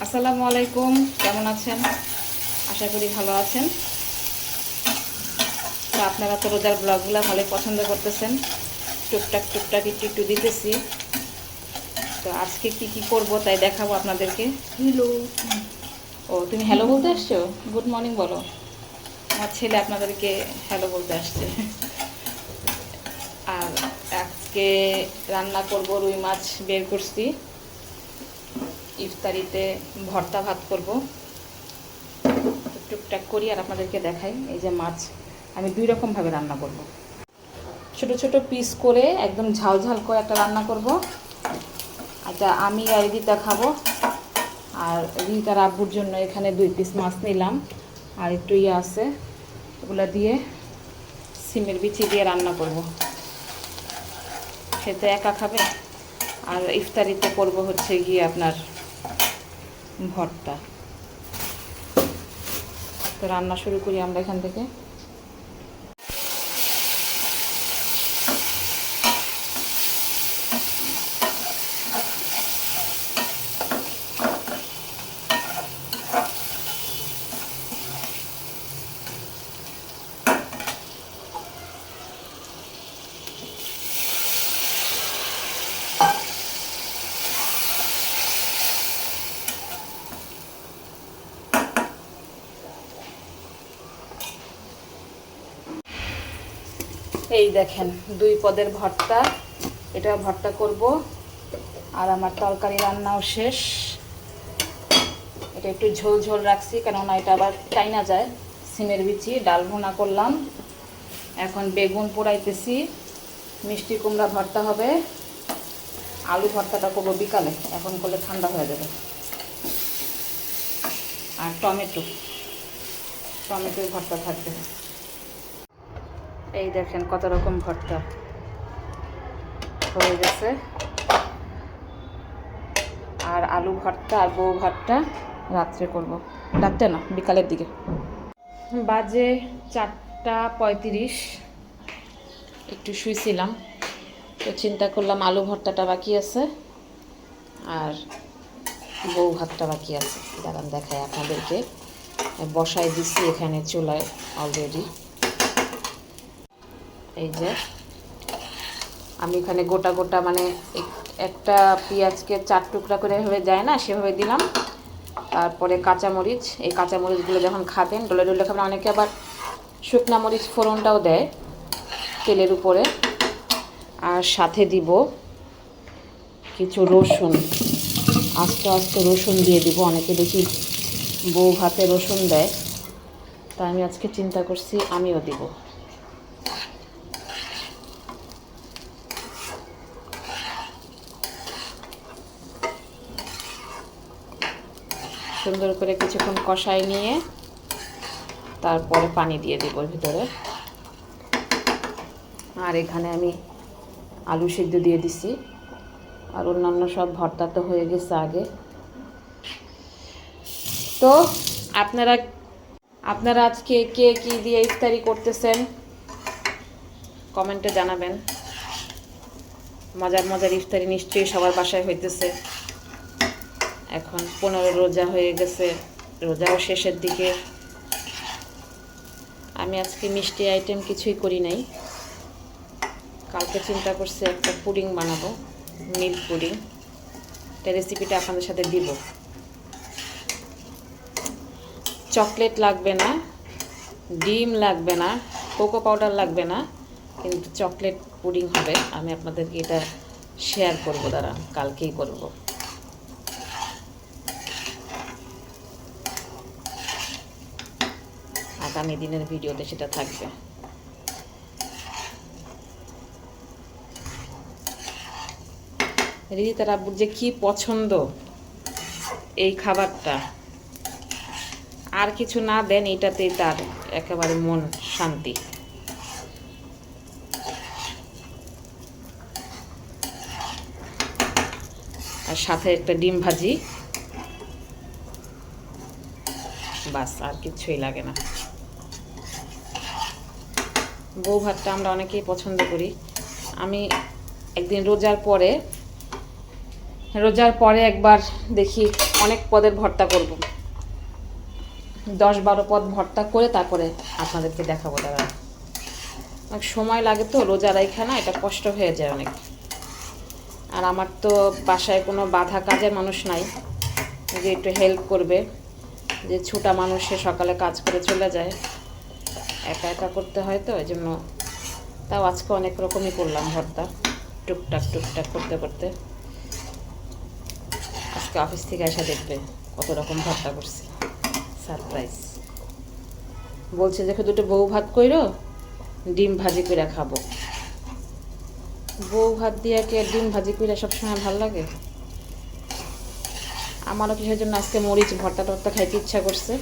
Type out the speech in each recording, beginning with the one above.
আসসালামু আলাইকুম, কেমন আছেন? আশা করি ভালো আছেন। তো আপনারা তো রোজার ব্লগগুলো ভালোই পছন্দ করতেছেন। টুকটাক টুকটাক একটু একটু দিতেছি। তো আজকে কি কি করব তাই দেখাবো আপনাদেরকে। হ্যালো। ও, তুমি হ্যালো বলতে আসছো? গুড মর্নিং বলো। আমার ছেলে আপনাদেরকে হ্যালো বলতে আসছে। আর আজকে রান্না করব, রুই মাছ বের করছি। ইফতারিতে ভর্তা ভাত করব। টুকটাক করি আর আপনাদেরকে দেখাই। এই যে মাছ আমি দুই রকমভাবে রান্না করব। ছোট ছোট পিস করে একদম ঝাল ঝাল করে একটা রান্না করব। আচ্ছা, আমি আর রিতা খাবো। আর রিতার আব্বুর জন্য এখানে 2 পিস মাছ নিলাম। আর একটু ইয়ে আছে, ওগুলো দিয়ে সিমের বিচি দিয়ে রান্না করব। খেতে একা খাবে। আর ইফতারিতে করব হচ্ছে গিয়ে আপনার ভর্তা। তো রান্না শুরু করি আমরা এখান থেকে। এই দেখেন 2 পদের ভর্তা, এটা ভর্তা করব। আর আমার তরকারি রান্নাও শেষ। এটা একটু ঝোল ঝোল রাখছি, কেননা এটা আবার টাইনা যায়। সিমের বিচি ডাল ভুনা করলাম। এখন বেগুন পোড়াইতেছি। মিষ্টি কুমড়া ভর্তা হবে। আলু ভর্তাটা করবো বিকালে, এখন করলে ঠান্ডা হয়ে যাবে। আর টমেটোর ভর্তা থাকবে। এই দেখেন কত রকম ভর্তা হয়ে গেছে। আর আলু ভর্তা আর বউ ভর্তা রাত্রে করব, রাত্রে না বিকালের দিকে। বাজে 4টা 35। একটু শুয়েছিলাম, তো চিন্তা করলাম আলু ভর্তাটা বাকি আছে আর বউ ভাতটা বাকি আছে। দাঁড়ান দেখাই আপনাদেরকে। বসাই দিচ্ছি এখানে চুলায় অলরেডি। এই যে আমি এখানে গোটা গোটা মানে একটা পেঁয়াজকে 4 টুকরা করে এভাবে যায় না, সেভাবে দিলাম। তারপরে কাঁচামরিচ, এই কাঁচামরিচগুলো যখন খাবেন ডলে ডলে খাবেন। অনেকে আবার শুকনা মরিচ ফোড়নটাও দেয় তেলের উপরে। আর সাথে দিব কিছু রসুন, আস্তে আস্তে রসুন দিয়ে দিব। অনেকে দেখি বউ ভাতে রসুন দেয়, তাই আমি আজকে চিন্তা করছি আমিও দিব। সুন্দর করে কিছুক্ষণ কষাই নিয়ে তারপরে পানি দিয়ে দিব ভিতরে। আর এখানে আমি আলু সিদ্ধ দিয়ে দিছি। আর অন্যান্য সব ভর্তা তো হয়ে গেছে আগে। তো আপনারা আজকে কে কী দিয়ে ইফতারি করতেছেন কমেন্টে জানাবেন। মজার মজার ইফতারি নিশ্চয়ই সবার বাসায় হইতেছে। এখন 15 রোজা হয়ে গেছে, রোজাও শেষের দিকে। আমি আজকে মিষ্টি আইটেম কিছুই করি নাই। কালকে চিন্তা করছি একটা পুডিং বানাবো, মিল্ক পুডিং। এটা রেসিপিটা আপনাদের সাথে দিব। চকলেট লাগবে না, ডিম লাগবে না, কোকো পাউডার লাগবে না, কিন্তু চকলেট পুডিং হবে। আমি আপনাদেরকে এটা শেয়ার করব, দাঁড়ান কালকেই করব। আগামী দিনের ভিডিওতে সেটা থাকবে। রিদিতার আব্বুর যে কি পছন্দ এই খাবারটা, আর কিছু না দেন এটাতেই তার একেবারে মন শান্তি। আর সাথে একটা ডিম ভাজি, বাস আর কিছুই লাগে না। বউ ভাতটা আমরা অনেকেই পছন্দ করি। আমি একদিন রোজার পরে একবার দেখি অনেক পদের ভর্তা করব, 10-12 পদ ভর্তা করে তারপরে আপনাদেরকে দেখাবো। দাদা অনেক সময় লাগে তো রোজা রাইখা না, এটা কষ্ট হয়ে যায় অনেক। আর আমার তো বাসায় কোনো বাধা কাজের মানুষ নাই যে একটু হেল্প করবে, যে ছোটা মানুষ সে সকালে কাজ করে চলে যায়, একা একা করতে হয় তো এই জন্য। তাও আজকে অনেক রকমই করলাম ভর্তা, টুকটাক টুকটাক করতে করতে। আজকে অফিস থেকে এসে দেখবে কত রকম ভর্তা করছি, সারপ্রাইজ। বলছে দেখো দুটো বউ ভাত কইরো, ডিম ভাজি করে খাবো। বউ ভাত দিয়ে কি ডিম ভাজি করে সবসময় ভালো লাগে? আমারও কিসের জন্য আজকে মরিচ ভর্তা টর্তা খাইতে ইচ্ছা করছে,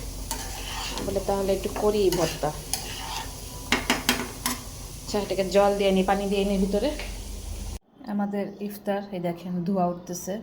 বলে তাহলে একটু করি ভর্তা। আচ্ছা এটাকে জল দিয়ে নি, পানি দিয়ে নি ভিতরে। আমাদের ইফতার এই দেখেন ধোয়া উঠতেছে।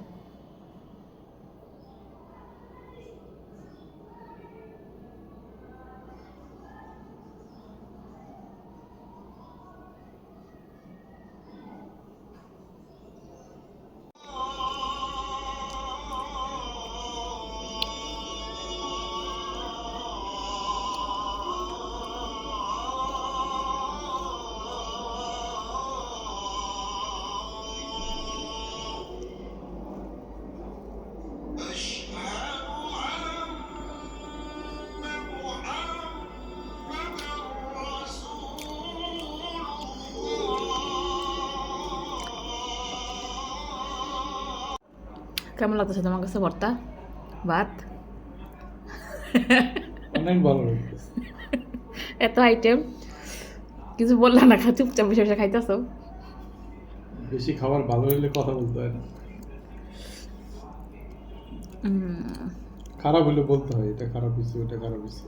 কেমন লাগতেছে তোমার কাছে ভর্তা ভাত? অনেক ভালো লাগতেছে। এত আইটেম কিছু বললাম না, চুপচাপ বসে বসে খাইতেছো। বেশি খাবার ভালো হলে কথা বলতে হয় না, খারাপ হলে বলতে হয় এটা খারাপ হয়েছে ওটা খারাপ হয়েছে।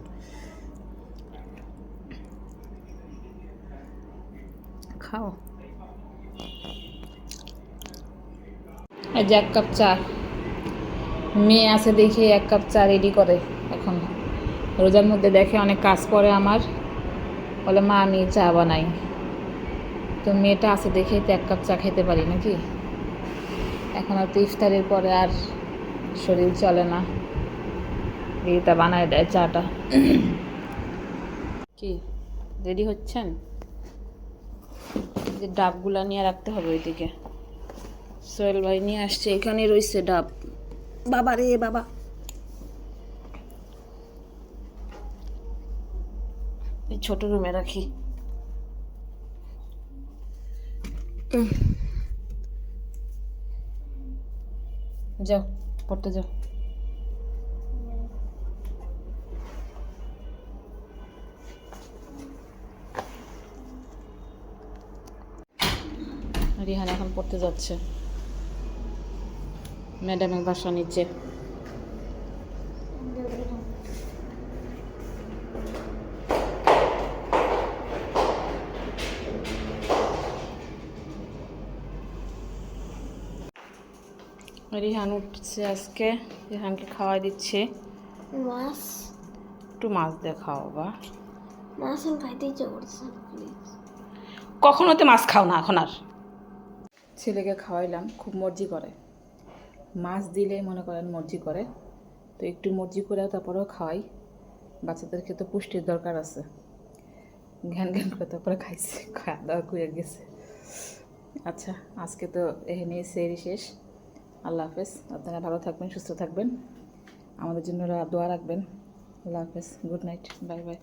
খাও। এই যে 1 কাপ চা, মেয়ে আছে দেখে 1 কাপ চা রেডি করে এখন। রোজার মধ্যে দেখে অনেক কাজ পড়ে আমার, বলে মা আমি চা বানাই। তো মেয়েটা আছে দেখেই তো 1 কাপ চা খেতে পারি নাকি। এখন আর তো ইফতারের পরে আর শরীর চলে না, দিদিটা বানায় দেয় চাটা। কি রেডি হচ্ছেন? যে ডাবগুলা নিয়ে রাখতে হবে ওইদিকে। সোহেল ভাই নিয়ে আসছে, এখানে রয়েছে ডাব। বাবা রে বাবা, এই ছোট রুমে রাখি। যাও পড়তে যাও। রিহান এখন পড়তে যাচ্ছে, ম্যাডামের বাসা নিচে। রিহান উঠছে আজকে, রিহানকে খাওয়াই দিচ্ছে মাছ। একটু মাছ দিয়ে খাও বা। মাছ আমি খাইতে ইচ্ছে করছে, প্লিজ। কখনো তো মাছ খাও না এখন আর। ছেলেকে খাওয়াইলাম, খুব মর্জি করে, মাছ দিলে মনে করেন মর্জি করে, তো একটু মর্জি করে তারপরেও খাওয়াই। বাচ্চাদেরকে তো পুষ্টির দরকার আছে। ঘ্যান ঘ্যান করে তারপরে খাইছে, খাওয়া দাওয়া করে গেছে। আচ্ছা আজকে তো এখানে সেরি শেষ। আল্লাহ হাফেজ, আপনারা ভালো থাকবেন, সুস্থ থাকবেন, আমাদের জন্য দোয়া রাখবেন। আল্লাহ হাফেজ, গুড নাইট, বাই বাই।